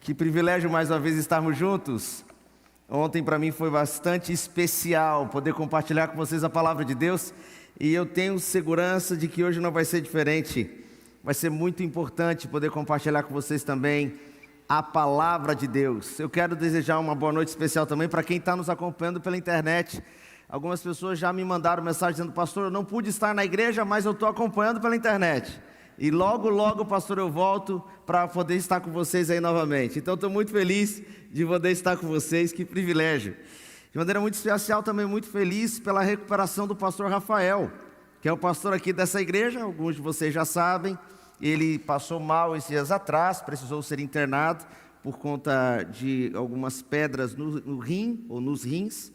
Que privilégio mais uma vez estarmos juntos. Ontem para mim foi bastante especial poder compartilhar com vocês a palavra de Deus e eu tenho segurança de que hoje não vai ser diferente. Vai ser muito importante poder compartilhar com vocês também a palavra de Deus. Eu quero desejar uma boa noite especial também para quem está nos acompanhando pela internet. Algumas pessoas já me mandaram mensagem dizendo: pastor, eu não pude estar na igreja, mas eu estou acompanhando pela internet. E logo, logo, pastor, eu volto para poder estar com vocês aí novamente. Então, estou muito feliz de poder estar com vocês, que privilégio. De maneira muito especial, também muito feliz pela recuperação do pastor Rafael, que é o pastor aqui dessa igreja. Alguns de vocês já sabem, ele passou mal esses dias atrás, precisou ser internado por conta de algumas pedras no rim, ou nos rins.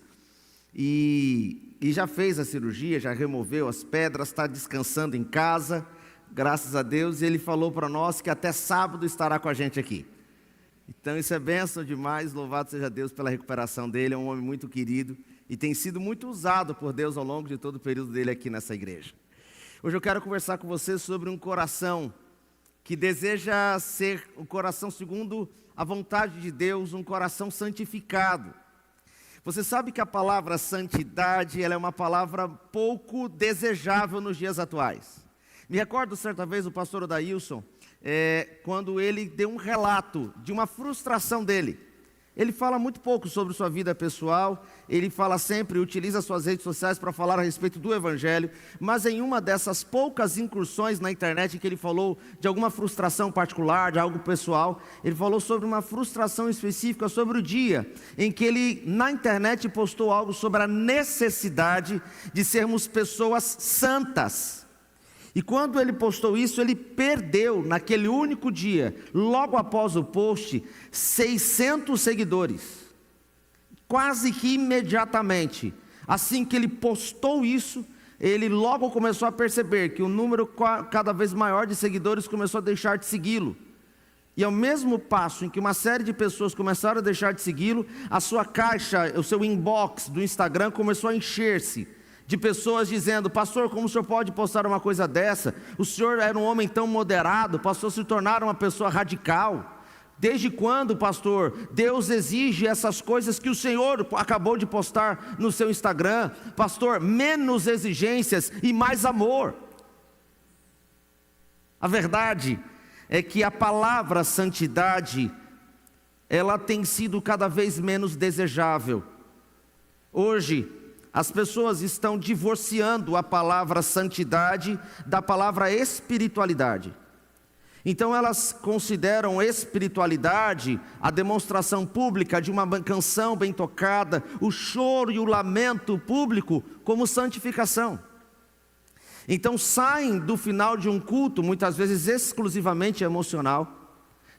E já fez a cirurgia, já removeu as pedras, está descansando em casa. Graças a Deus, ele falou para nós que até sábado estará com a gente aqui. Então isso é bênção demais, louvado seja Deus pela recuperação dele, é um homem muito querido e tem sido muito usado por Deus ao longo de todo o período dele aqui nessa igreja. Hoje eu quero conversar com você sobre um coração que deseja ser um coração segundo a vontade de Deus, um coração santificado. Você sabe que a palavra santidade, ela é uma palavra pouco desejável nos dias atuais. Me recordo certa vez o pastor Odailson, quando ele deu um relato de uma frustração dele. Ele fala muito pouco sobre sua vida pessoal, ele fala sempre, utiliza suas redes sociais para falar a respeito do Evangelho, mas em uma dessas poucas incursões na internet que ele falou de alguma frustração particular, de algo pessoal, ele falou sobre uma frustração específica, sobre o dia em que ele na internet postou algo sobre a necessidade de sermos pessoas santas. E quando ele postou isso, ele perdeu naquele único dia, logo após o post, 600 seguidores. Quase que imediatamente. Assim que ele postou isso, ele logo começou a perceber que o número cada vez maior de seguidores começou a deixar de segui-lo. E ao mesmo passo em que uma série de pessoas começaram a deixar de segui-lo, a sua caixa, o seu inbox do Instagram começou a encher-se de pessoas dizendo: pastor, como o senhor pode postar uma coisa dessa? O senhor era um homem tão moderado, passou a se tornar uma pessoa radical. Desde quando, pastor, Deus exige essas coisas que o senhor acabou de postar no seu Instagram? Pastor, menos exigências e mais amor. A verdade é que a palavra santidade, ela tem sido cada vez menos desejável. Hoje, as pessoas estão divorciando a palavra santidade da palavra espiritualidade. Então elas consideram espiritualidade a demonstração pública de uma canção bem tocada, o choro e o lamento público como santificação. Então saem do final de um culto, muitas vezes exclusivamente emocional,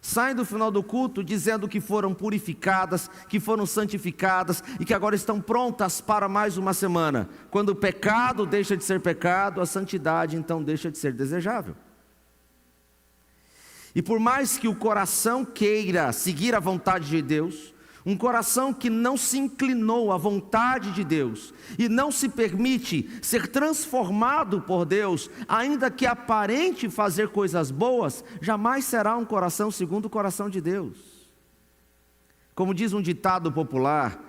saem do final do culto dizendo que foram purificadas, que foram santificadas e que agora estão prontas para mais uma semana. Quando o pecado deixa de ser pecado, a santidade então deixa de ser desejável. E por mais que o coração queira seguir a vontade de Deus, um coração que não se inclinou à vontade de Deus e não se permite ser transformado por Deus, ainda que aparente fazer coisas boas, jamais será um coração segundo o coração de Deus. Como diz um ditado popular,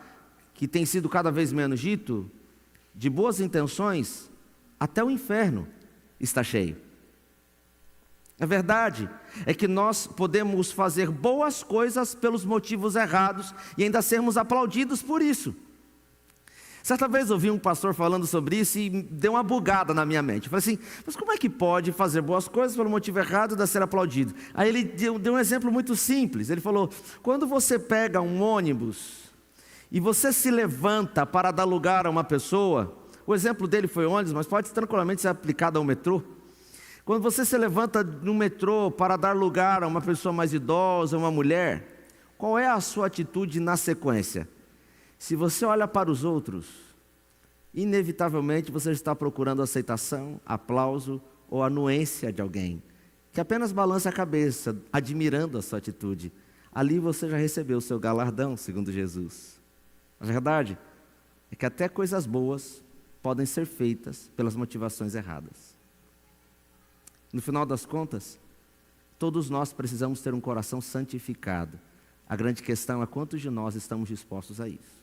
que tem sido cada vez menos dito: de boas intenções, até o inferno está cheio. A verdade é que nós podemos fazer boas coisas pelos motivos errados e ainda sermos aplaudidos por isso. Certa vez eu ouvi um pastor falando sobre isso e deu uma bugada na minha mente. Eu falei assim: mas como é que pode fazer boas coisas pelo motivo errado e ainda ser aplaudido? Aí ele deu um exemplo muito simples. Ele falou: quando você pega um ônibus e você se levanta para dar lugar a uma pessoa, o exemplo dele foi ônibus, mas pode tranquilamente ser aplicado ao metrô. Quando você se levanta no metrô para dar lugar a uma pessoa mais idosa, uma mulher, qual é a sua atitude na sequência? Se você olha para os outros, inevitavelmente você está procurando aceitação, aplauso ou anuência de alguém, que apenas balança a cabeça, admirando a sua atitude. Ali você já recebeu o seu galardão, segundo Jesus. A verdade é que até coisas boas podem ser feitas pelas motivações erradas. No final das contas, todos nós precisamos ter um coração santificado, A grande questão é quantos de nós estamos dispostos a isso.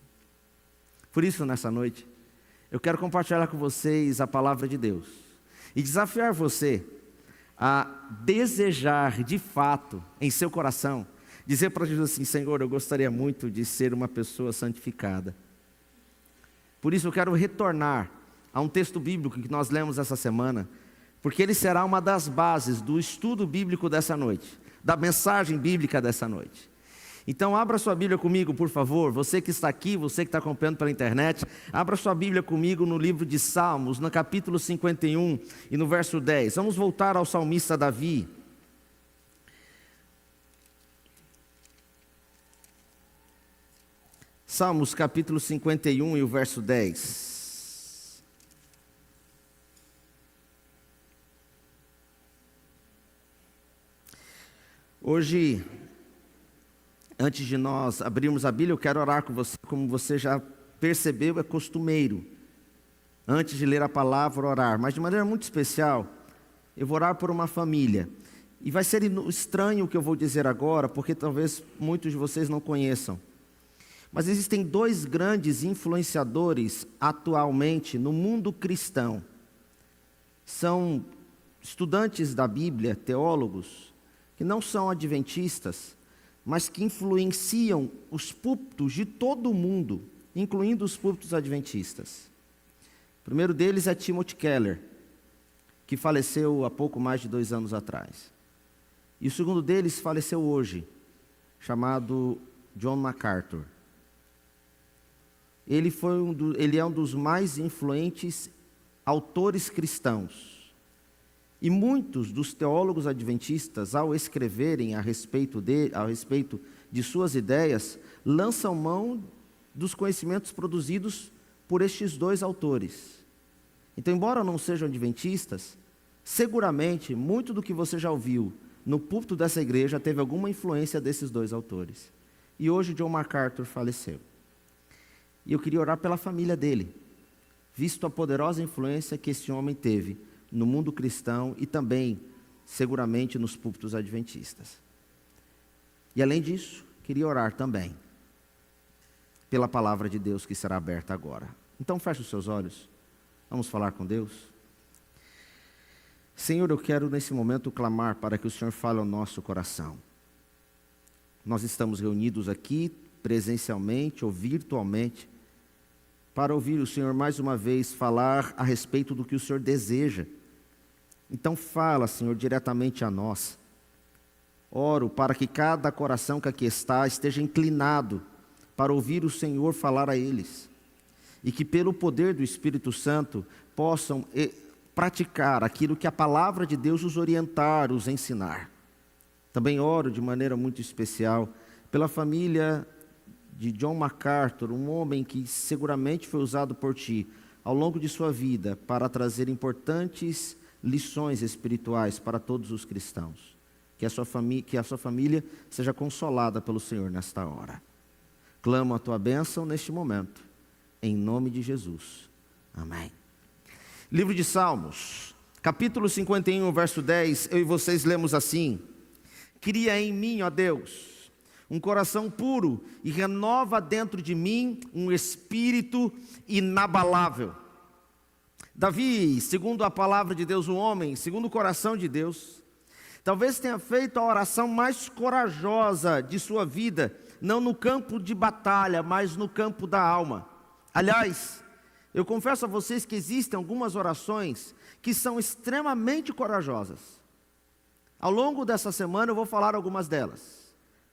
Por isso, nessa noite, eu quero compartilhar com vocês a palavra de Deus e desafiar você a desejar de fato em seu coração, dizer para Jesus assim: Senhor, eu gostaria muito de ser uma pessoa santificada. Por isso eu quero retornar a um texto bíblico que nós lemos essa semana, porque ele será uma das bases do estudo bíblico dessa noite, da mensagem bíblica dessa noite. Então abra sua Bíblia comigo, por favor, você que está aqui, você que está acompanhando pela internet, abra sua Bíblia comigo no livro de Salmos, no capítulo 51 e no verso 10. Vamos voltar ao salmista Davi. Salmos capítulo 51 e o verso 10. Hoje, antes de nós abrirmos a Bíblia, eu quero orar com você, como você já percebeu, é costumeiro. Antes de ler a palavra, orar. Mas de maneira muito especial, eu vou orar por uma família. E vai ser estranho o que eu vou dizer agora, porque talvez muitos de vocês não conheçam. Mas existem dois grandes influenciadores atualmente no mundo cristão. São estudantes da Bíblia, teólogos, que não são adventistas, mas que influenciam os púlpitos de todo o mundo, incluindo os púlpitos adventistas. O primeiro deles é Timothy Keller, que faleceu há pouco mais de 2 anos atrás. E o segundo deles faleceu hoje, chamado John MacArthur. Ele é um dos mais influentes autores cristãos. E muitos dos teólogos adventistas, ao escreverem a respeito de suas ideias, lançam mão dos conhecimentos produzidos por estes dois autores. Então, embora não sejam adventistas, seguramente muito do que você já ouviu no púlpito dessa igreja teve alguma influência desses dois autores. E hoje John MacArthur faleceu. E eu queria orar pela família dele, visto a poderosa influência que esse homem teve no mundo cristão e também, seguramente, nos púlpitos adventistas. E além disso, queria orar também pela palavra de Deus que será aberta agora. Então feche os seus olhos, vamos falar com Deus. Senhor, eu quero nesse momento clamar para que o Senhor fale ao nosso coração. Nós estamos reunidos aqui presencialmente ou virtualmente para ouvir o Senhor mais uma vez falar a respeito do que o Senhor deseja. Então fala, Senhor, diretamente a nós. Oro para que cada coração que aqui está esteja inclinado para ouvir o Senhor falar a eles. E que pelo poder do Espírito Santo possam praticar aquilo que a palavra de Deus os orientar, os ensinar. Também oro de maneira muito especial pela família de John MacArthur, um homem que seguramente foi usado por ti ao longo de sua vida para trazer importantes lições espirituais para todos os cristãos. Que a sua família seja consolada pelo Senhor nesta hora. Clamo a tua bênção neste momento, em nome de Jesus. Amém. Livro de Salmos, capítulo 51, verso 10, eu e vocês lemos assim: Cria em mim, ó Deus, um coração puro e renova dentro de mim um espírito inabalável. Davi, segundo a palavra de Deus, o homem, segundo o coração de Deus, talvez tenha feito a oração mais corajosa de sua vida, não no campo de batalha, mas no campo da alma. Aliás, eu confesso a vocês que existem algumas orações que são extremamente corajosas. Ao longo dessa semana eu vou falar algumas delas.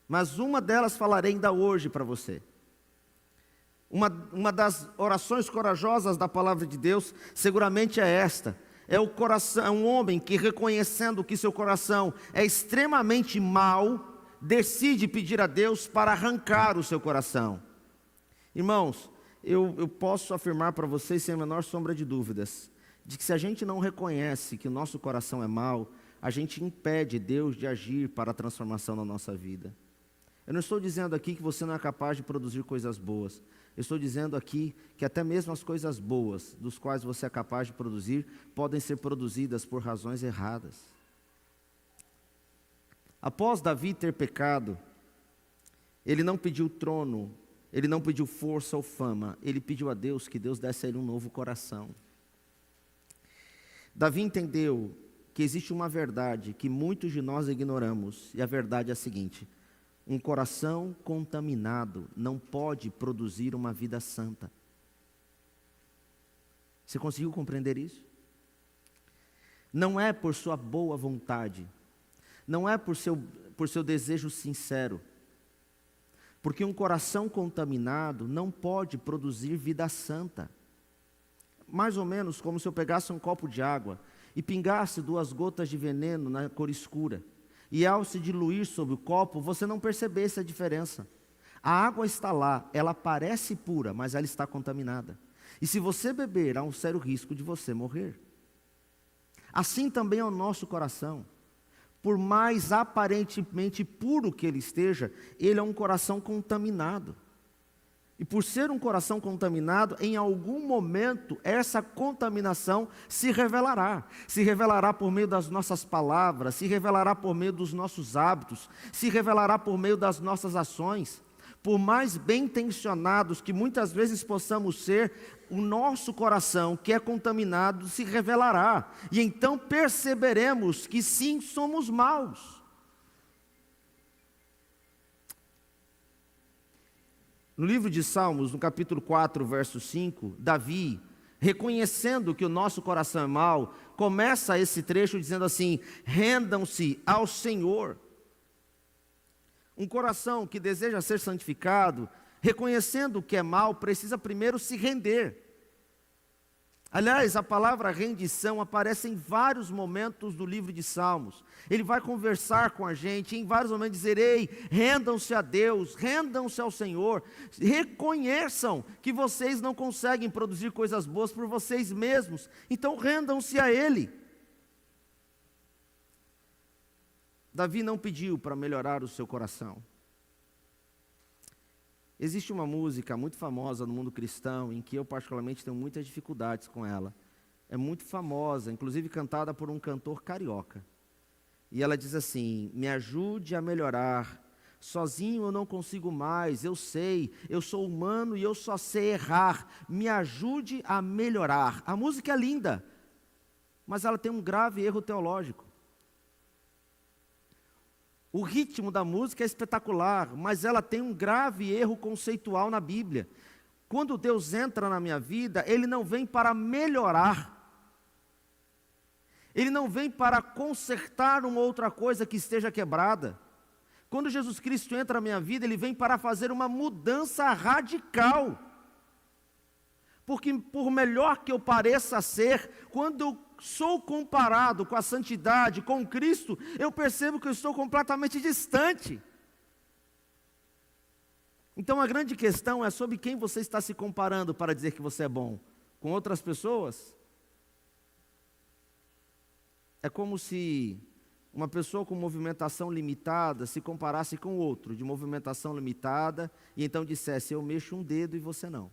Mas uma delas falarei ainda hoje para você. Uma das orações corajosas da palavra de Deus, seguramente é esta. É um homem que, reconhecendo que seu coração é extremamente mau, decide pedir a Deus para arrancar o seu coração. Irmãos, eu posso afirmar para vocês, sem a menor sombra de dúvidas, de que se a gente não reconhece que o nosso coração é mau, a gente impede Deus de agir para a transformação na nossa vida. Eu não estou dizendo aqui que você não é capaz de produzir coisas boas. Eu estou dizendo aqui que até mesmo as coisas boas, dos quais você é capaz de produzir, podem ser produzidas por razões erradas. Após Davi ter pecado, Ele não pediu trono, ele não pediu força ou fama, ele pediu a Deus que Deus desse a ele um novo coração. Davi entendeu que existe uma verdade que muitos de nós ignoramos, e a verdade é a seguinte: um coração contaminado não pode produzir uma vida santa. Você conseguiu compreender isso? Não é por sua boa vontade, não é por seu desejo sincero, porque um coração contaminado não pode produzir vida santa. Mais ou menos como se eu pegasse um copo de água e pingasse 2 gotas de veneno na cor escura, e ao se diluir sobre o copo, você não percebesse a diferença. A água está lá, ela parece pura, mas ela está contaminada. E se você beber, há um sério risco de você morrer. Assim também é o nosso coração. Por mais aparentemente puro que ele esteja, ele é um coração contaminado. E por ser um coração contaminado, em algum momento essa contaminação se revelará. Se revelará por meio das nossas palavras, se revelará por meio dos nossos hábitos, se revelará por meio das nossas ações. Por mais bem intencionados que muitas vezes possamos ser, o nosso coração que é contaminado se revelará. E então perceberemos que sim, somos maus. No livro de Salmos, no capítulo 4, verso 5, Davi, reconhecendo que o nosso coração é mau, começa esse trecho dizendo assim: rendam-se ao Senhor. Um coração que deseja ser santificado, reconhecendo o que é mal, precisa primeiro se render. Aliás, a palavra rendição aparece em vários momentos do livro de Salmos. Ele vai conversar com a gente, em vários momentos dizer: ei, rendam-se a Deus, rendam-se ao Senhor, reconheçam que vocês não conseguem produzir coisas boas por vocês mesmos, então rendam-se a Ele. Davi não pediu para melhorar o seu coração. Existe uma música muito famosa no mundo cristão, em que eu particularmente tenho muitas dificuldades com ela. É muito famosa, inclusive cantada por um cantor carioca. E ela diz assim: me ajude a melhorar, sozinho eu não consigo mais, eu sei, eu sou humano e eu só sei errar, me ajude a melhorar. A música é linda, mas ela tem um grave erro teológico. O ritmo da música é espetacular, mas ela tem um grave erro conceitual na Bíblia. Quando Deus entra na minha vida, Ele não vem para melhorar. Ele não vem para consertar uma outra coisa que esteja quebrada. Quando Jesus Cristo entra na minha vida, Ele vem para fazer uma mudança radical. Porque por melhor que eu pareça ser, quando eu sou comparado com a santidade, com Cristo, eu percebo que eu estou completamente distante. Então a grande questão é sobre quem você está se comparando para dizer que você é bom. Com outras pessoas? É como se uma pessoa com movimentação limitada se comparasse com outro de movimentação limitada e então dissesse: eu mexo um dedo e você não.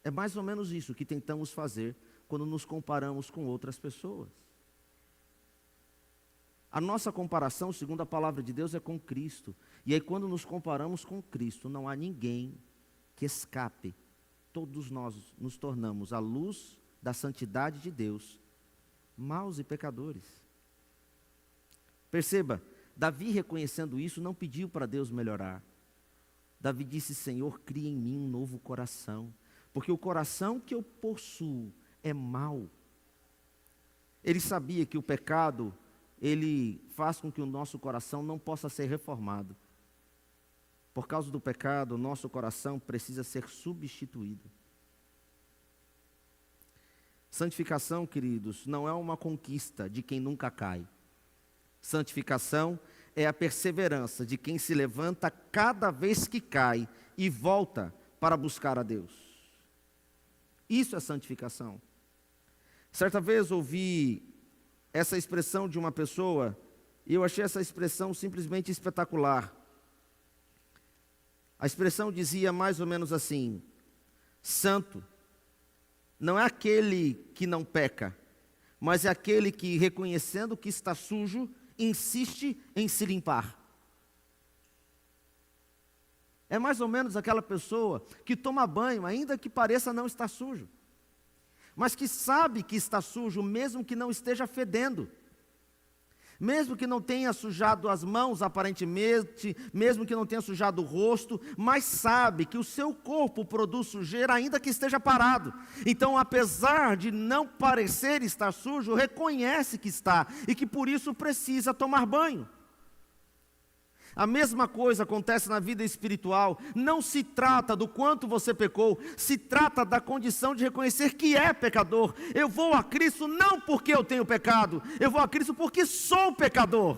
É mais ou menos isso que tentamos fazer quando nos comparamos com outras pessoas. A nossa comparação, segundo a palavra de Deus, é com Cristo. E aí quando nos comparamos com Cristo, não há ninguém que escape. Todos nós nos tornamos, à luz da santidade de Deus, maus e pecadores. Perceba, Davi, reconhecendo isso, não pediu para Deus melhorar. Davi disse: Senhor, cria em mim um novo coração, porque o coração que eu possuo é mau. Ele sabia que o pecado, ele faz com que o nosso coração não possa ser reformado. Por causa do pecado, o nosso coração precisa ser substituído. Santificação, queridos, não é uma conquista de quem nunca cai. Santificação é a perseverança de quem se levanta cada vez que cai e volta para buscar a Deus. Isso é santificação. Certa vez ouvi essa expressão de uma pessoa e eu achei essa expressão simplesmente espetacular. A expressão dizia mais ou menos assim: santo não é aquele que não peca, mas é aquele que, reconhecendo que está sujo, insiste em se limpar. É mais ou menos aquela pessoa que toma banho, ainda que pareça não estar sujo, mas que sabe que está sujo, mesmo que não esteja fedendo. Mesmo que não tenha sujado as mãos aparentemente, mesmo que não tenha sujado o rosto, mas sabe que o seu corpo produz sujeira ainda que esteja parado. Então, apesar de não parecer estar sujo, reconhece que está e que por isso precisa tomar banho. A mesma coisa acontece na vida espiritual. Não se trata do quanto você pecou, se trata da condição de reconhecer que é pecador. Eu vou a Cristo não porque eu tenho pecado, eu vou a Cristo porque sou pecador,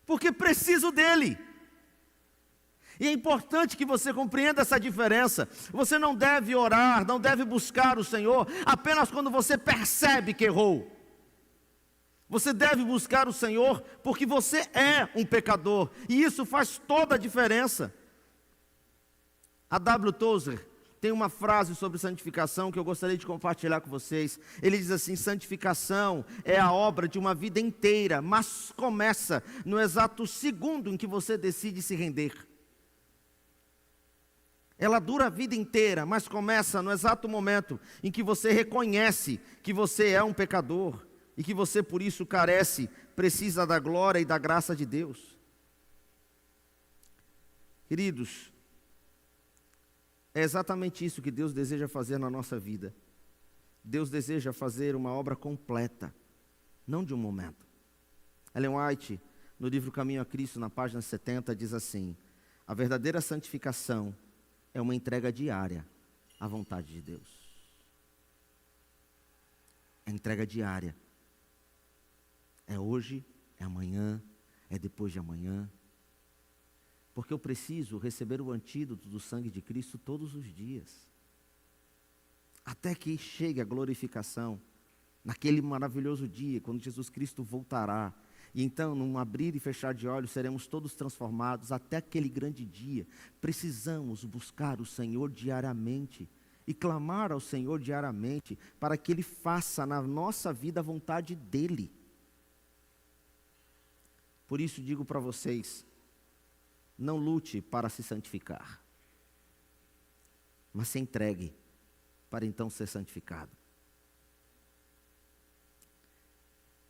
porque preciso dele. E é importante que você compreenda essa diferença. Você não deve orar, não deve buscar o Senhor apenas quando você percebe que errou. Você deve buscar o Senhor porque você é um pecador, e isso faz toda a diferença. A W. Tozer tem uma frase sobre santificação que eu gostaria de compartilhar com vocês. Ele diz assim: santificação é a obra de uma vida inteira, mas começa no exato segundo em que você decide se render. Ela dura a vida inteira, mas começa no exato momento em que você reconhece que você é um pecador e que você por isso carece, precisa da glória e da graça de Deus. Queridos, é exatamente isso que Deus deseja fazer na nossa vida. Deus deseja fazer uma obra completa, não de um momento. Ellen White, no livro Caminho a Cristo, na página 70, diz assim: a verdadeira santificação é uma entrega diária à vontade de Deus. É entrega diária. É hoje, é amanhã, é depois de amanhã. Porque eu preciso receber o antídoto do sangue de Cristo todos os dias. Até que chegue a glorificação, naquele maravilhoso dia, quando Jesus Cristo voltará. E então, num abrir e fechar de olhos, seremos todos transformados. Até aquele grande dia, precisamos buscar o Senhor diariamente e clamar ao Senhor diariamente para que Ele faça na nossa vida a vontade dEle. Por isso digo para vocês, não lute para se santificar, mas se entregue para então ser santificado.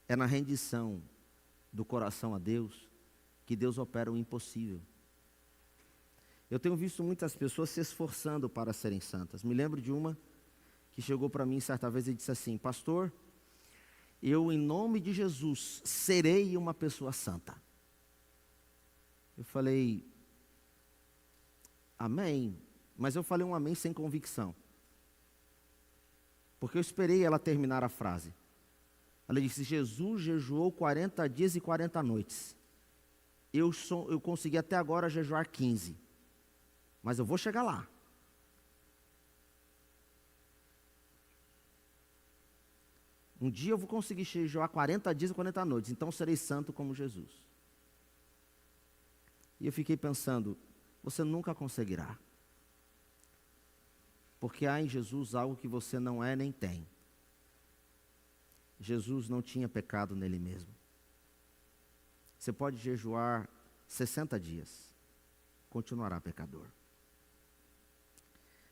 É na rendição do coração a Deus que Deus opera o impossível. Eu tenho visto muitas pessoas se esforçando para serem santas. Me lembro de uma que chegou para mim certa vez e disse assim: pastor, eu, em nome de Jesus, serei uma pessoa santa. Eu falei, amém. Mas eu falei um amém sem convicção. Porque eu esperei ela terminar a frase. Ela disse: Jesus jejuou 40 dias e 40 noites. Eu consegui até agora jejuar 15. Mas eu vou chegar lá. Um dia eu vou conseguir jejuar 40 dias e 40 noites, então serei santo como Jesus. E eu fiquei pensando, você nunca conseguirá. Porque há em Jesus algo que você não é nem tem. Jesus não tinha pecado nele mesmo. Você pode jejuar 60 dias, continuará pecador.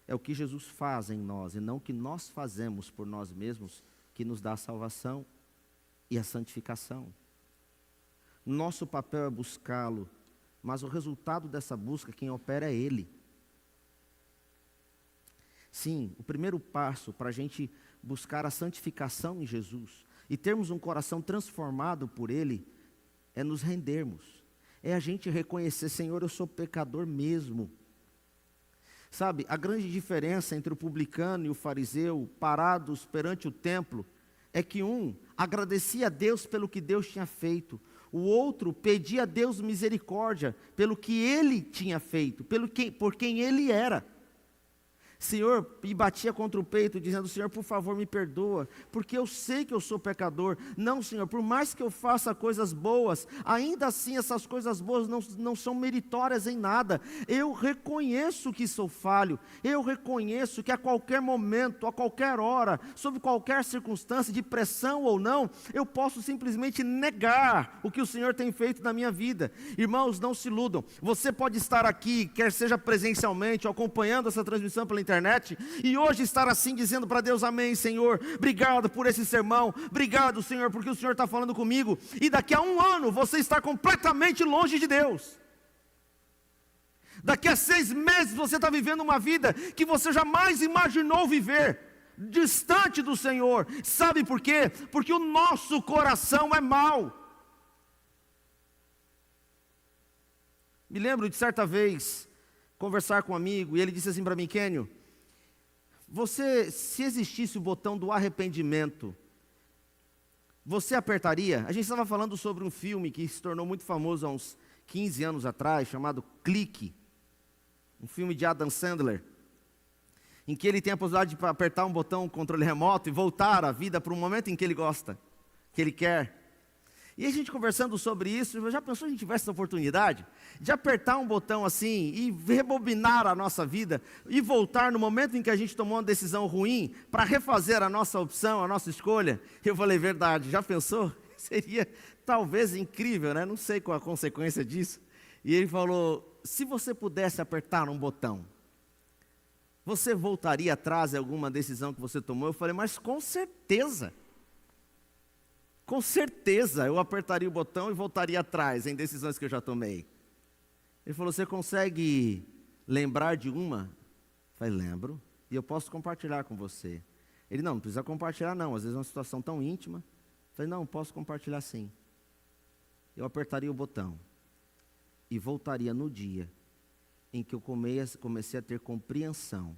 É o que Jesus faz em nós, e não o que nós fazemos por nós mesmos, que nos dá a salvação e a santificação. Nosso papel é buscá-lo, mas o resultado dessa busca, quem opera é Ele. Sim, o primeiro passo para a gente buscar a santificação em Jesus e termos um coração transformado por Ele, é nos rendermos. É a gente reconhecer: Senhor, eu sou pecador mesmo. Sabe, a grande diferença entre o publicano e o fariseu, parados perante o templo, é que um agradecia a Deus pelo que Deus tinha feito, o outro pedia a Deus misericórdia pelo que ele tinha feito, por quem ele era. Senhor, e batia contra o peito, dizendo: Senhor, por favor, me perdoa, porque eu sei que eu sou pecador. Não, Senhor, por mais que eu faça coisas boas, ainda assim essas coisas boas não são meritórias em nada. Eu reconheço que sou falho, eu reconheço que a qualquer momento, a qualquer hora, sob qualquer circunstância, de pressão ou não, eu posso simplesmente negar o que o Senhor tem feito na minha vida. Irmãos, não se iludam, você pode estar aqui, quer seja presencialmente ou acompanhando essa transmissão pela internet, e hoje estar assim dizendo para Deus: amém, Senhor, obrigado por esse sermão, obrigado, Senhor, porque o Senhor está falando comigo, e daqui a um ano você está completamente longe de Deus. Daqui a 6 meses você está vivendo uma vida que você jamais imaginou viver, distante do Senhor. Sabe por quê? Porque o nosso coração é mau. Me lembro de certa vez conversar com um amigo, e ele disse assim para mim: Kênio, se existisse o botão do arrependimento, você apertaria? A gente estava falando sobre um filme que se tornou muito famoso há uns 15 anos atrás, chamado Clique, um filme de Adam Sandler, em que ele tem a possibilidade de apertar um botão, controle remoto, e voltar a vida para um momento em que ele gosta, que ele quer. E a gente conversando sobre isso, já pensou se a gente tivesse essa oportunidade de apertar um botão assim e rebobinar a nossa vida e voltar no momento em que a gente tomou uma decisão ruim para refazer a nossa opção, a nossa escolha? Eu falei: verdade, já pensou? Seria talvez incrível, né? Não sei qual a consequência disso. E ele falou: se você pudesse apertar um botão, você voltaria atrás em alguma decisão que você tomou? Eu falei: mas com certeza. Com certeza eu apertaria o botão e voltaria atrás em decisões que eu já tomei. Ele falou: você consegue lembrar de uma? Eu falei: lembro, e eu posso compartilhar com você. Ele: não precisa compartilhar não, às vezes é uma situação tão íntima. Eu falei: não, posso compartilhar sim. Eu apertaria o botão e voltaria no dia em que eu comecei a ter compreensão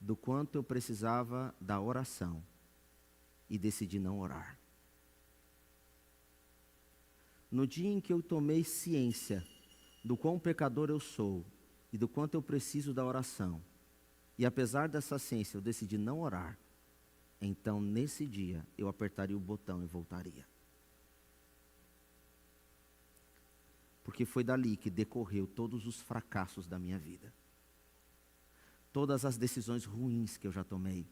do quanto eu precisava da oração e decidi não orar. No dia em que eu tomei ciência do quão pecador eu sou e do quanto eu preciso da oração, e apesar dessa ciência eu decidi não orar, então nesse dia eu apertaria o botão e voltaria. Porque foi dali que decorreu todos os fracassos da minha vida. Todas as decisões ruins que eu já tomei.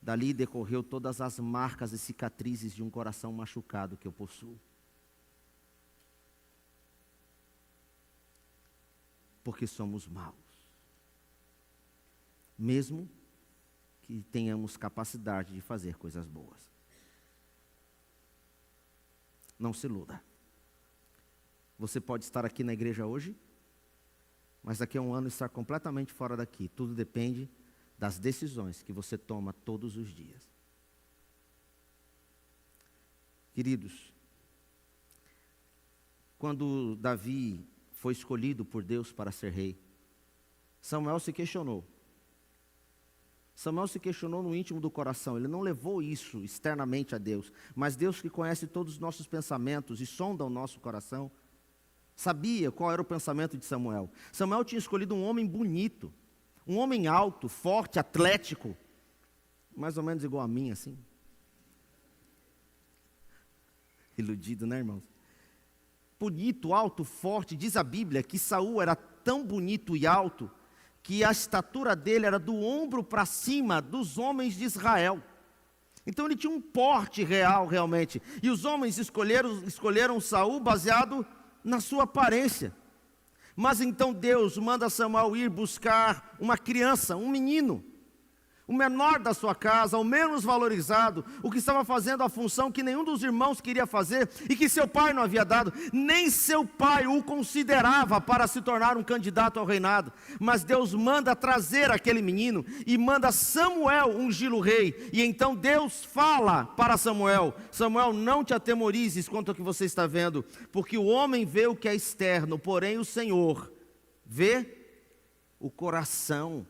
Dali decorreu todas as marcas e cicatrizes de um coração machucado que eu possuo. Porque somos maus. Mesmo que tenhamos capacidade de fazer coisas boas. Não se iluda. Você pode estar aqui na igreja hoje, mas daqui a um ano estar completamente fora daqui. Tudo depende das decisões que você toma todos os dias. Queridos, quando Davi foi escolhido por Deus para ser rei, Samuel se questionou. Samuel se questionou no íntimo do coração. Ele não levou isso externamente a Deus, mas Deus, que conhece todos os nossos pensamentos e sonda o nosso coração, sabia qual era o pensamento de Samuel. Samuel tinha escolhido um homem bonito, um homem alto, forte, atlético, mais ou menos igual a mim, assim. Iludido, né, irmãos? Bonito, alto, forte. Diz a Bíblia que Saul era tão bonito e alto que a estatura dele era do ombro para cima dos homens de Israel. Então ele tinha um porte real, realmente. E os homens escolheram Saul baseado na sua aparência. Mas então Deus manda Samuel ir buscar uma criança, um menino, o menor da sua casa, o menos valorizado, o que estava fazendo a função que nenhum dos irmãos queria fazer e que seu pai não havia dado. Nem seu pai o considerava para se tornar um candidato ao reinado. Mas Deus manda trazer aquele menino e manda Samuel ungí-lo rei. E então Deus fala para Samuel: Samuel, não te atemorizes quanto ao que você está vendo, porque o homem vê o que é externo, porém o Senhor vê o coração.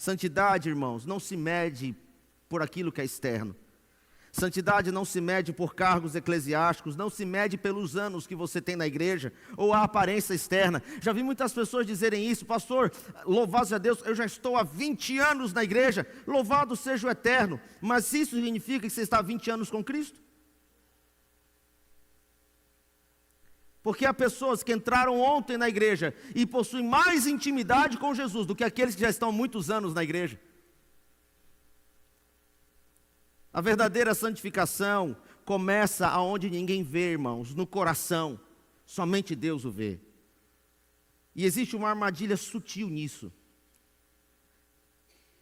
Santidade, irmãos, não se mede por aquilo que é externo. Santidade não se mede por cargos eclesiásticos, não se mede pelos anos que você tem na igreja, ou a aparência externa. Já vi muitas pessoas dizerem isso: pastor, louvado seja Deus, eu já estou há 20 anos na igreja, louvado seja o Eterno. Mas isso significa que você está há 20 anos com Cristo? Porque há pessoas que entraram ontem na igreja e possuem mais intimidade com Jesus do que aqueles que já estão há muitos anos na igreja. A verdadeira santificação começa aonde ninguém vê, irmãos, no coração. Somente Deus o vê. E existe uma armadilha sutil nisso.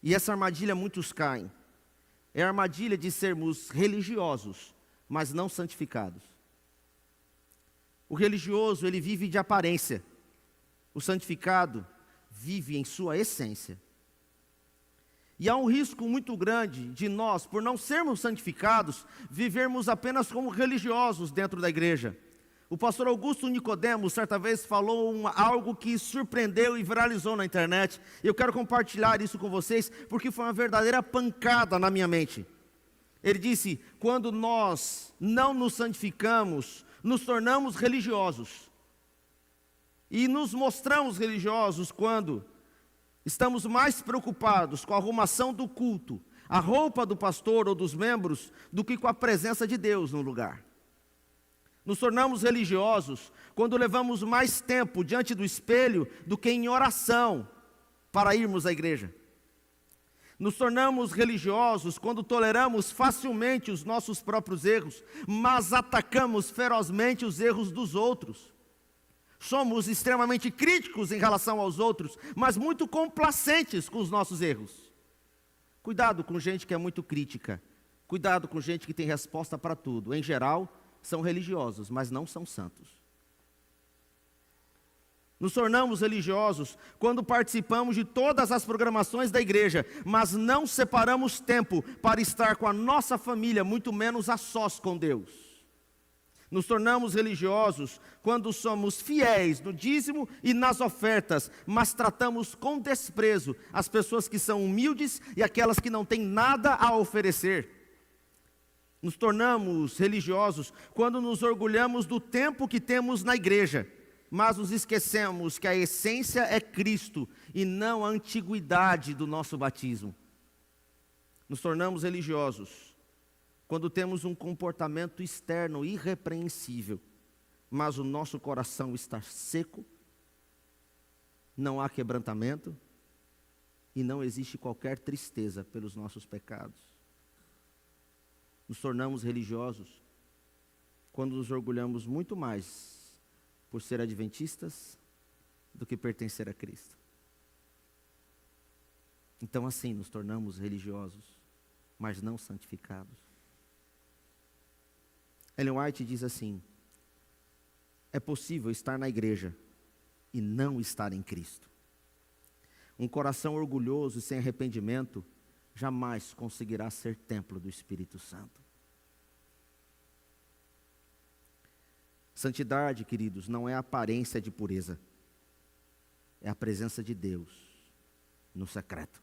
E essa armadilha muitos caem. É a armadilha de sermos religiosos, mas não santificados. O religioso, ele vive de aparência. O santificado vive em sua essência. E há um risco muito grande de nós, por não sermos santificados, vivermos apenas como religiosos dentro da igreja. O pastor Augusto Nicodemos, certa vez, falou algo que surpreendeu e viralizou na internet. Eu quero compartilhar isso com vocês, porque foi uma verdadeira pancada na minha mente. Ele disse: quando nós não nos santificamos, nos tornamos religiosos. E nos mostramos religiosos quando estamos mais preocupados com a arrumação do culto, a roupa do pastor ou dos membros, do que com a presença de Deus no lugar. Nos tornamos religiosos quando levamos mais tempo diante do espelho do que em oração para irmos à igreja. Nos tornamos religiosos quando toleramos facilmente os nossos próprios erros, mas atacamos ferozmente os erros dos outros. Somos extremamente críticos em relação aos outros, mas muito complacentes com os nossos erros. Cuidado com gente que é muito crítica. Cuidado com gente que tem resposta para tudo. Em geral, são religiosos, mas não são santos. Nos tornamos religiosos quando participamos de todas as programações da igreja, mas não separamos tempo para estar com a nossa família, muito menos a sós com Deus. Nos tornamos religiosos quando somos fiéis no dízimo e nas ofertas, mas tratamos com desprezo as pessoas que são humildes e aquelas que não têm nada a oferecer. Nos tornamos religiosos quando nos orgulhamos do tempo que temos na igreja, mas nos esquecemos que a essência é Cristo e não a antiguidade do nosso batismo. Nos tornamos religiosos quando temos um comportamento externo irrepreensível, mas o nosso coração está seco, não há quebrantamento e não existe qualquer tristeza pelos nossos pecados. Nos tornamos religiosos quando nos orgulhamos muito mais por ser adventistas do que pertencer a Cristo. Então assim nos tornamos religiosos, mas não santificados. Ellen White diz assim: é possível estar na igreja e não estar em Cristo. Um coração orgulhoso e sem arrependimento jamais conseguirá ser templo do Espírito Santo. Santidade, queridos, não é a aparência de pureza, é a presença de Deus no secreto.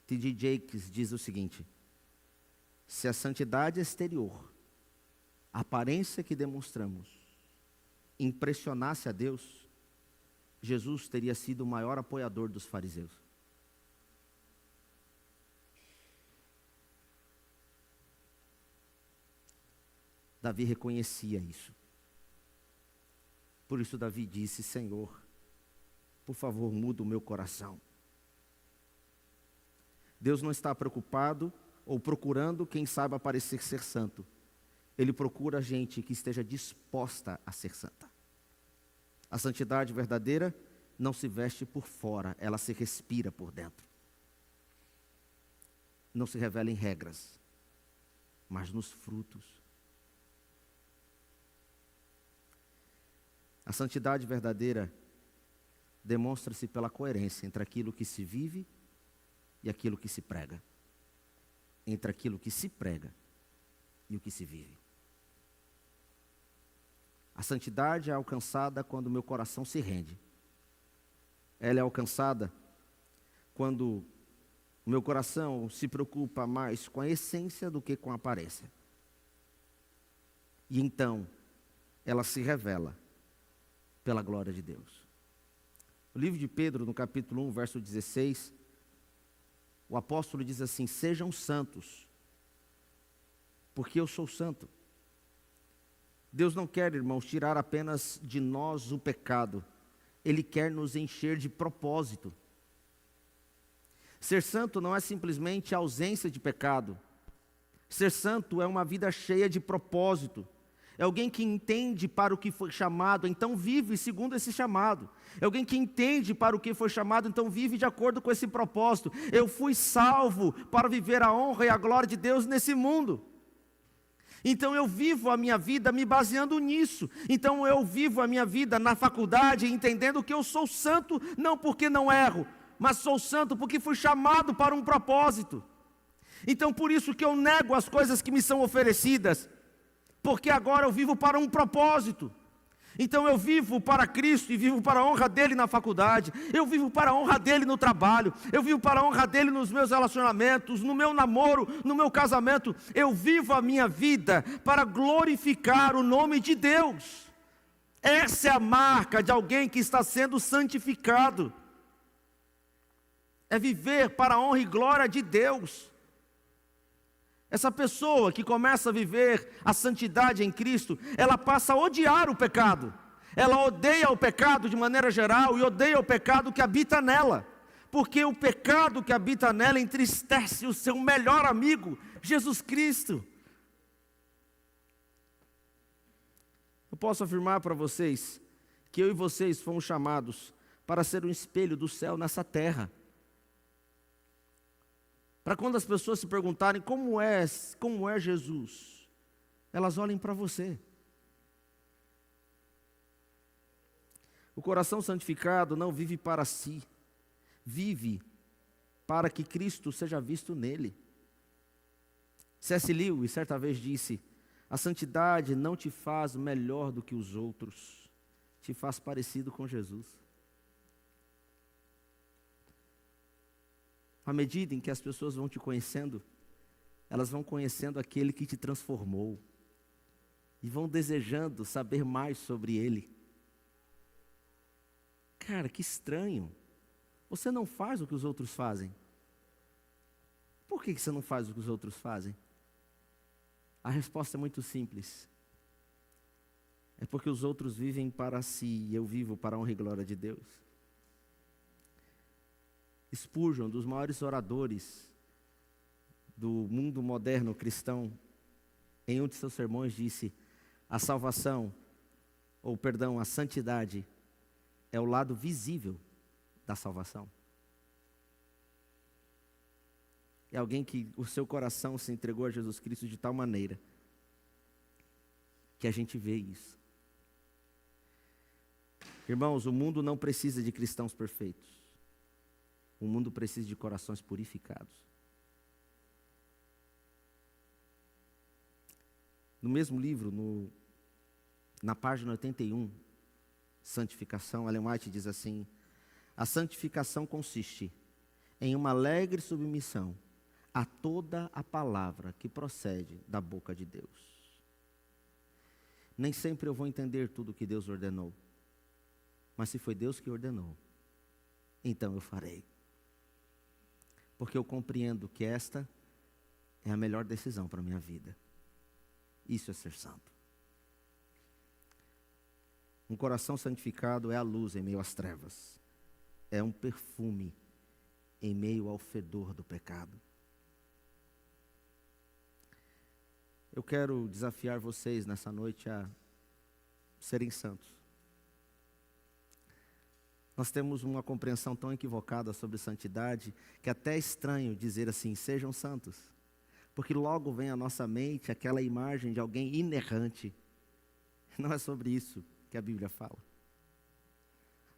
T.D. Jakes diz o seguinte: se a santidade exterior, a aparência que demonstramos, impressionasse a Deus, Jesus teria sido o maior apoiador dos fariseus. Davi reconhecia isso. Por isso Davi disse: Senhor, por favor, muda o meu coração. Deus não está preocupado ou procurando quem saiba parecer ser santo. Ele procura gente que esteja disposta a ser santa. A santidade verdadeira não se veste por fora, ela se respira por dentro. Não se revela em regras, mas nos frutos. A santidade verdadeira demonstra-se pela coerência entre aquilo que se vive e aquilo que se prega. Entre aquilo que se prega e o que se vive. A santidade é alcançada quando o meu coração se rende. Ela é alcançada quando meu coração se preocupa mais com a essência do que com a aparência. E então, ela se revela pela glória de Deus. No livro de Pedro, no capítulo 1, verso 16, o apóstolo diz assim: sejam santos, porque eu sou santo. Deus não quer, irmãos, tirar apenas de nós o pecado. Ele quer nos encher de propósito. Ser santo não é simplesmente a ausência de pecado. Ser santo é uma vida cheia de propósito. É alguém que entende para o que foi chamado, então vive segundo esse chamado. É alguém que entende para o que foi chamado, então vive de acordo com esse propósito. Eu fui salvo para viver a honra e a glória de Deus nesse mundo. Então eu vivo a minha vida me baseando nisso. Então eu vivo a minha vida na faculdade entendendo que eu sou santo, não porque não erro, mas sou santo porque fui chamado para um propósito. Então por isso que eu nego as coisas que me são oferecidas, porque agora eu vivo para um propósito. Então eu vivo para Cristo e vivo para a honra dele na faculdade, eu vivo para a honra dele no trabalho, eu vivo para a honra dele nos meus relacionamentos, no meu namoro, no meu casamento. Eu vivo a minha vida para glorificar o nome de Deus. Essa é a marca de alguém que está sendo santificado. É viver para a honra e glória de Deus. Essa pessoa que começa a viver a santidade em Cristo, ela passa a odiar o pecado. Ela odeia o pecado de maneira geral e odeia o pecado que habita nela. Porque o pecado que habita nela entristece o seu melhor amigo, Jesus Cristo. Eu posso afirmar para vocês que eu e vocês fomos chamados para ser um espelho do céu nessa terra. Para quando as pessoas se perguntarem como é Jesus, elas olhem para você. O coração santificado não vive para si, vive para que Cristo seja visto nele. C.S. Lewis certa vez disse: a santidade não te faz melhor do que os outros, te faz parecido com Jesus. À medida em que as pessoas vão te conhecendo, elas vão conhecendo aquele que te transformou e vão desejando saber mais sobre ele. Cara, que estranho. Você não faz o que os outros fazem. Por que você não faz o que os outros fazem? A resposta é muito simples. É porque os outros vivem para si e eu vivo para a honra e glória de Deus. Spurgeon, um dos maiores oradores do mundo moderno cristão, em um de seus sermões disse: a salvação, a santidade é o lado visível da salvação. É alguém que o seu coração se entregou a Jesus Cristo de tal maneira que a gente vê isso. Irmãos, o mundo não precisa de cristãos perfeitos. O mundo precisa de corações purificados. No mesmo livro, na página 81, Santificação, Ellen White diz assim: a santificação consiste em uma alegre submissão a toda a palavra que procede da boca de Deus. Nem sempre eu vou entender tudo o que Deus ordenou, mas se foi Deus que ordenou, então eu farei. Porque eu compreendo que esta é a melhor decisão para a minha vida. Isso é ser santo. Um coração santificado é a luz em meio às trevas. É um perfume em meio ao fedor do pecado. Eu quero desafiar vocês nessa noite a serem santos. Nós temos uma compreensão tão equivocada sobre santidade que até é estranho dizer assim: sejam santos. Porque logo vem à nossa mente aquela imagem de alguém inerrante. Não é sobre isso que a Bíblia fala.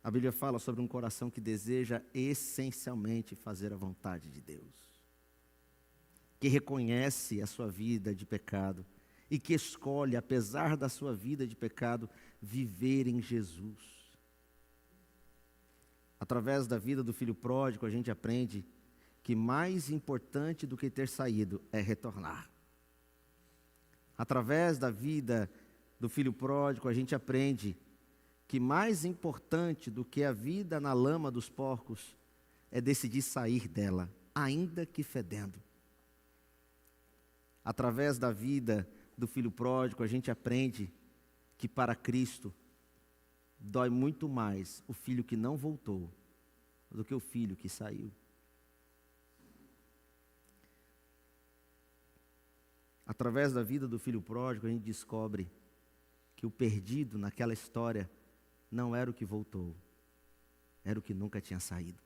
A Bíblia fala sobre um coração que deseja essencialmente fazer a vontade de Deus. Que reconhece a sua vida de pecado e que escolhe, apesar da sua vida de pecado, viver em Jesus. Através da vida do filho pródigo, a gente aprende que mais importante do que ter saído é retornar. Através da vida do filho pródigo, a gente aprende que mais importante do que a vida na lama dos porcos é decidir sair dela, ainda que fedendo. Através da vida do filho pródigo, a gente aprende que para Cristo dói muito mais o filho que não voltou do que o filho que saiu. Através da vida do filho pródigo, a gente descobre que o perdido naquela história não era o que voltou, era o que nunca tinha saído.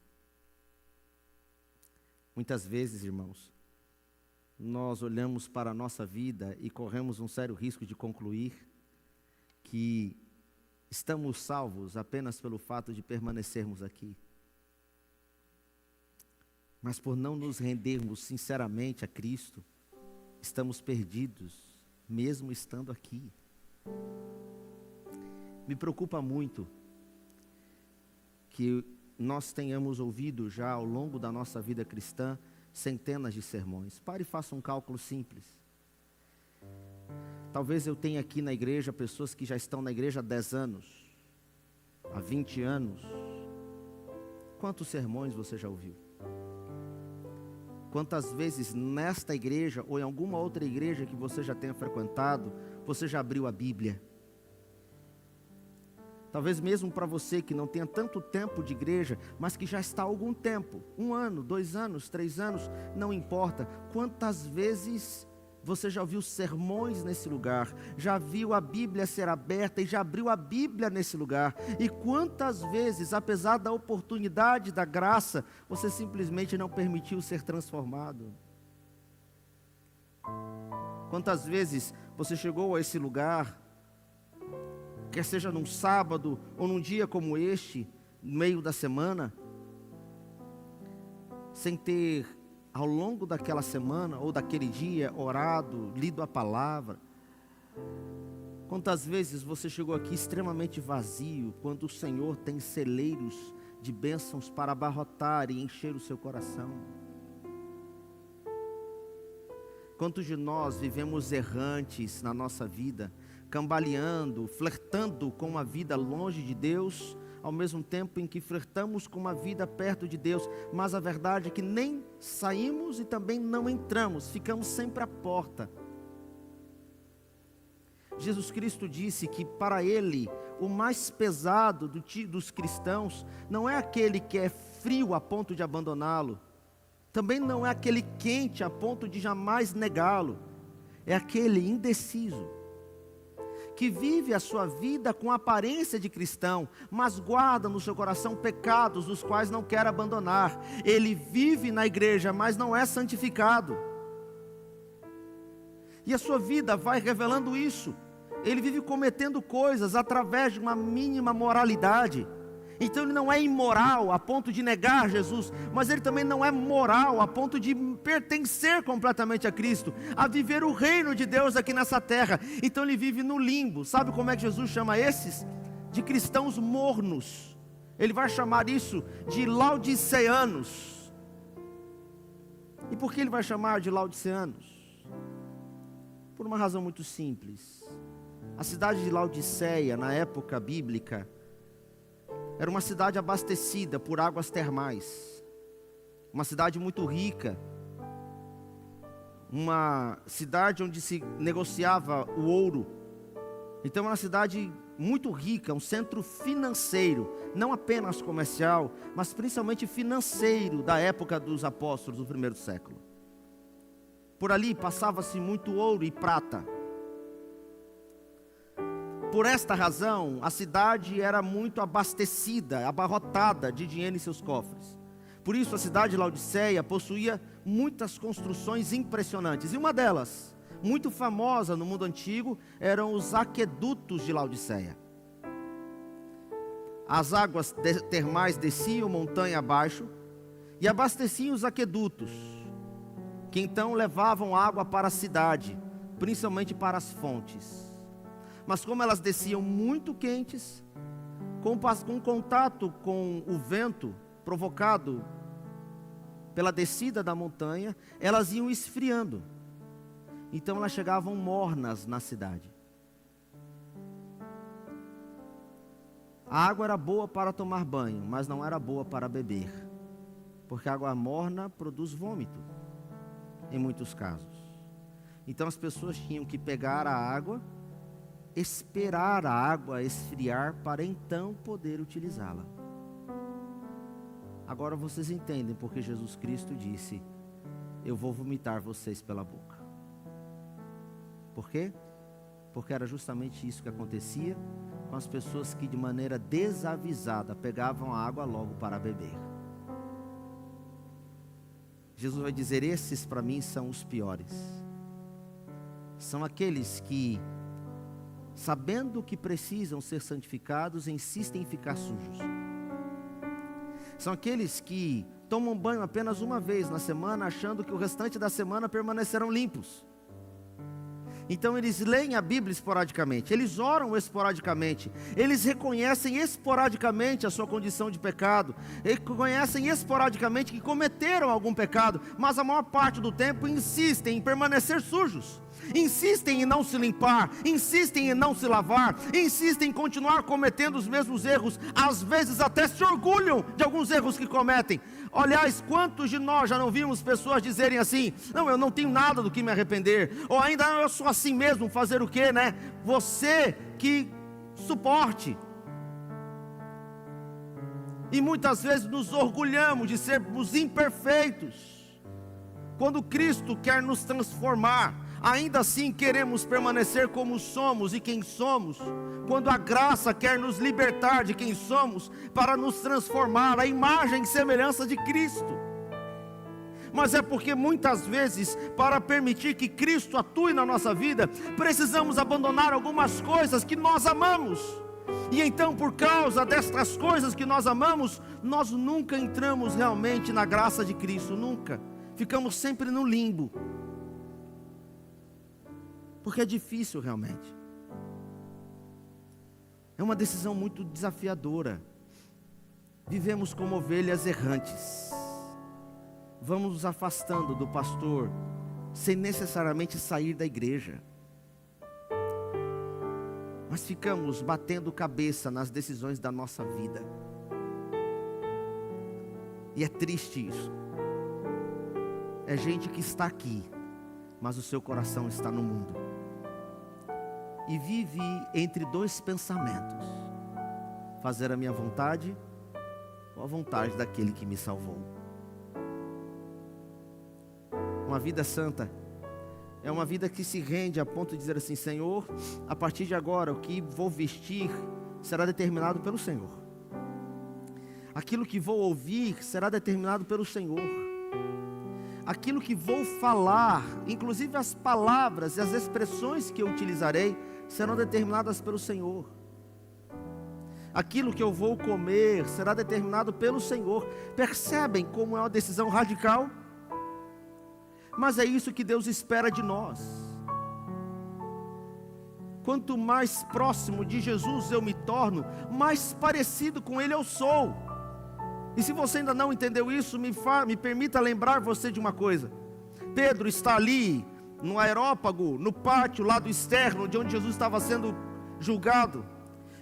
Muitas vezes, irmãos, nós olhamos para a nossa vida e corremos um sério risco de concluir que estamos salvos apenas pelo fato de permanecermos aqui. Mas por não nos rendermos sinceramente a Cristo, estamos perdidos, mesmo estando aqui. Me preocupa muito que nós tenhamos ouvido já ao longo da nossa vida cristã centenas de sermões. Pare e faça um cálculo simples. Talvez eu tenha aqui na igreja pessoas que já estão na igreja há 10 anos, há 20 anos. Quantos sermões você já ouviu? Quantas vezes nesta igreja ou em alguma outra igreja que você já tenha frequentado, você já abriu a Bíblia? Talvez mesmo para você que não tenha tanto tempo de igreja, mas que já está há algum tempo, 1 ano, 2 anos, 3 anos, não importa. Quantas vezes você já ouviu sermões nesse lugar, já viu a Bíblia ser aberta e já abriu a Bíblia nesse lugar? E quantas vezes, apesar da oportunidade, da graça, você simplesmente não permitiu ser transformado? Quantas vezes você chegou a esse lugar, quer seja num sábado ou num dia como este, no meio da semana, sem ter, ao longo daquela semana ou daquele dia, orado, lido a palavra? Quantas vezes você chegou aqui extremamente vazio, quando o Senhor tem celeiros de bênçãos para abarrotar e encher o seu coração? Quantos de nós vivemos errantes na nossa vida, cambaleando, flertando com uma vida longe de Deus, ao mesmo tempo em que flertamos com uma vida perto de Deus, mas a verdade é que nem saímos e também não entramos, ficamos sempre à porta. Jesus Cristo disse que para Ele, o mais pesado dos cristãos, não é aquele que é frio a ponto de abandoná-lo, também não é aquele quente a ponto de jamais negá-lo, é aquele indeciso, que vive a sua vida com aparência de cristão, mas guarda no seu coração pecados dos quais não quer abandonar. Ele vive na igreja, mas não é santificado. E a sua vida vai revelando isso. Ele vive cometendo coisas através de uma mínima moralidade. Então ele não é imoral a ponto de negar Jesus, mas ele também não é moral a ponto de pertencer completamente a Cristo, a viver o reino de Deus aqui nessa terra. Então ele vive no limbo. Sabe como é que Jesus chama esses? De cristãos mornos. Ele vai chamar isso de laodiceanos. E por que ele vai chamar de laodiceanos? Por uma razão muito simples. A cidade de Laodiceia, na época bíblica, era uma cidade abastecida por águas termais, uma cidade muito rica, uma cidade onde se negociava o ouro. Então é uma cidade muito rica, um centro financeiro, não apenas comercial, mas principalmente financeiro da época dos apóstolos do primeiro século. Por ali passava-se muito ouro e prata. Por esta razão, a cidade era muito abastecida, abarrotada de dinheiro em seus cofres. Por isso, a cidade de Laodiceia possuía muitas construções impressionantes. E uma delas, muito famosa no mundo antigo, eram os aquedutos de Laodiceia. As águas termais desciam montanha abaixo e abasteciam os aquedutos, que então levavam água para a cidade, principalmente para as fontes. Mas como elas desciam muito quentes, com contato com o vento provocado pela descida da montanha, elas iam esfriando. Então elas chegavam mornas na cidade. A água era boa para tomar banho, mas não era boa para beber, porque a água morna produz vômito, em muitos casos. Então as pessoas tinham que pegar a água, esperar a água esfriar para então poder utilizá-la. Agora vocês entendem porque Jesus Cristo disse: eu vou vomitar vocês pela boca. Por quê? Porque era justamente isso que acontecia com as pessoas que de maneira desavisada pegavam a água logo para beber. Jesus vai dizer: esses para mim são os piores. São aqueles que, sabendo que precisam ser santificados, insistem em ficar sujos. São aqueles que tomam banho apenas uma vez na semana, achando que o restante da semana permanecerão limpos. Então eles leem a Bíblia esporadicamente, eles oram esporadicamente, eles reconhecem esporadicamente a sua condição de pecado, reconhecem esporadicamente que cometeram algum pecado, mas a maior parte do tempo insistem em permanecer sujos, insistem em não se limpar, insistem em não se lavar, insistem em continuar cometendo os mesmos erros, às vezes até se orgulham de alguns erros que cometem. Aliás, quantos de nós já não vimos pessoas dizerem assim: não, eu não tenho nada do que me arrepender, ou ainda eu sou assim mesmo, fazer o quê, né? Você que suporte. E muitas vezes nos orgulhamos de sermos imperfeitos, quando Cristo quer nos transformar. Ainda assim queremos permanecer como somos e quem somos, quando a graça quer nos libertar de quem somos, para nos transformar à imagem e semelhança de Cristo. Mas é porque muitas vezes, para permitir que Cristo atue na nossa vida, precisamos abandonar algumas coisas que nós amamos. E então, por causa destas coisas que nós amamos, nós nunca entramos realmente na graça de Cristo, nunca. Ficamos sempre no limbo. Porque é difícil realmente. É uma decisão muito desafiadora. Vivemos como ovelhas errantes. Vamos nos afastando do pastor, sem necessariamente sair da igreja. Mas ficamos batendo cabeça nas decisões da nossa vida. E é triste isso. É gente que está aqui, mas o seu coração está no mundo. E vive entre dois pensamentos: fazer a minha vontade ou a vontade daquele que me salvou. Uma vida santa é uma vida que se rende a ponto de dizer assim: Senhor, a partir de agora o que vou vestir será determinado pelo Senhor. Aquilo que vou ouvir será determinado pelo Senhor. Aquilo que vou falar, inclusive as palavras e as expressões que eu utilizarei, serão determinadas pelo Senhor. Aquilo que eu vou comer será determinado pelo Senhor. Percebem como é uma decisão radical? Mas é isso que Deus espera de nós. Quanto mais próximo de Jesus eu me torno, mais parecido com Ele eu sou. E se você ainda não entendeu isso, me permita lembrar você de uma coisa. Pedro está ali no aerópago, no pátio lá do externo, de onde Jesus estava sendo julgado.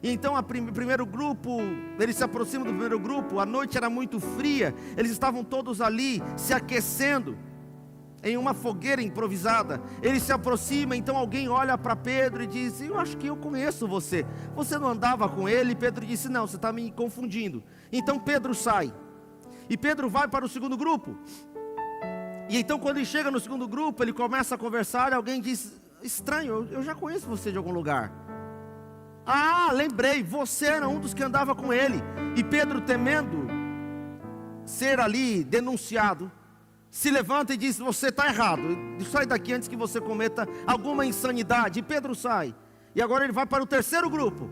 E então o primeiro grupo, ele se aproxima do primeiro grupo. A noite era muito fria, eles estavam todos ali se aquecendo em uma fogueira improvisada. Ele se aproxima, então alguém olha para Pedro e diz: eu acho que eu conheço você. Você não andava com ele? E Pedro disse: não, você está me confundindo. Então Pedro sai, e Pedro vai para o segundo grupo. E então quando ele chega no segundo grupo, ele começa a conversar, e alguém diz: estranho, eu já conheço você de algum lugar. Ah, lembrei, você era um dos que andava com ele. E Pedro, temendo ser ali denunciado, se levanta e diz: você está errado, sai daqui antes que você cometa alguma insanidade. E Pedro sai, e agora ele vai para o terceiro grupo.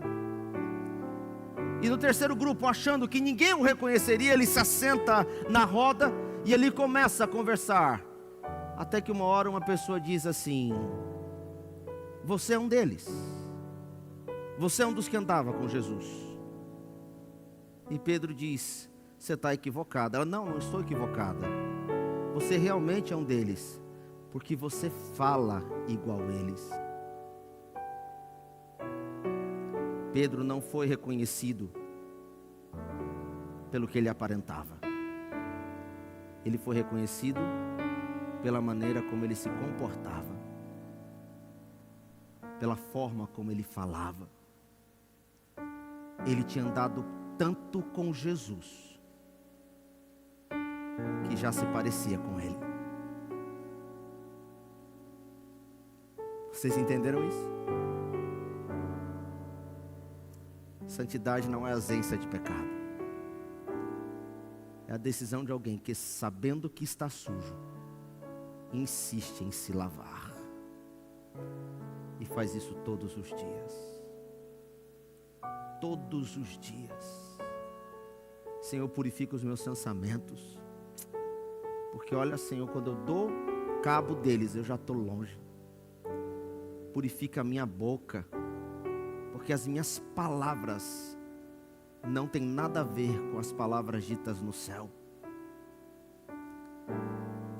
E no terceiro grupo, achando que ninguém o reconheceria, ele se assenta na roda e ele começa a conversar. Até que uma hora uma pessoa diz assim: você é um deles, você é um dos que andava com Jesus. E Pedro diz: você está equivocada. Ela: não estou equivocada. Você realmente é um deles, porque você fala igual eles. Pedro não foi reconhecido pelo que ele aparentava. Ele foi reconhecido pela maneira como ele se comportava, pela forma como ele falava. Ele tinha andado tanto com Jesus, que já se parecia com ele. Vocês entenderam isso? Santidade não é ausência de pecado. É a decisão de alguém que, sabendo que está sujo, insiste em se lavar. E faz isso todos os dias. Todos os dias. Senhor, purifica os meus pensamentos. Porque olha, Senhor, quando eu dou cabo deles, eu já estou longe. Purifica a minha boca. Porque as minhas palavras não têm nada a ver com as palavras ditas no céu.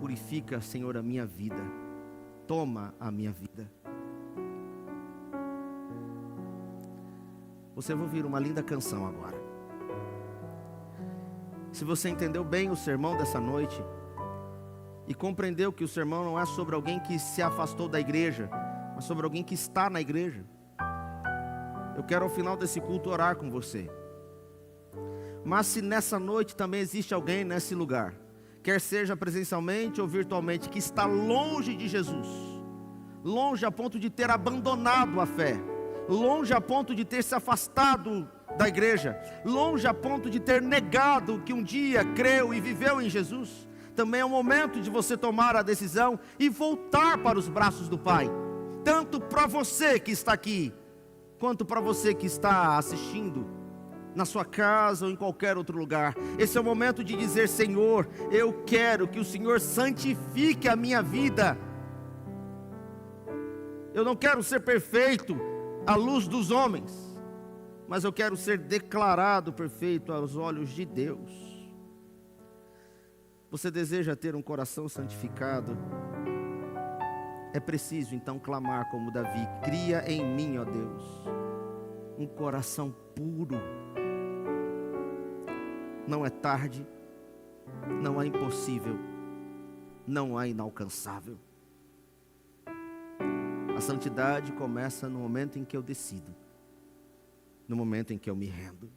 Purifica, Senhor, a minha vida. Toma a minha vida. Você vai ouvir uma linda canção agora. Se você entendeu bem o sermão dessa noite e compreendeu que o sermão não é sobre alguém que se afastou da igreja, mas sobre alguém que está na igreja, eu quero ao final desse culto orar com você. Mas se nessa noite também existe alguém nesse lugar, quer seja presencialmente ou virtualmente, que está longe de Jesus, longe a ponto de ter abandonado a fé, longe a ponto de ter se afastado da igreja, longe a ponto de ter negado que um dia creu e viveu em Jesus, também é o momento de você tomar a decisão e voltar para os braços do Pai, tanto para você que está aqui, quanto para você que está assistindo na sua casa ou em qualquer outro lugar. Esse é o momento de dizer: Senhor, eu quero que o Senhor santifique a minha vida. Eu não quero ser perfeito à luz dos homens, mas eu quero ser declarado perfeito aos olhos de Deus. Você deseja ter um coração santificado? É preciso então clamar como Davi: cria em mim, ó Deus, um coração puro. Não é tarde, não é impossível, não é inalcançável. A santidade começa no momento em que eu decido, no momento em que eu me rendo.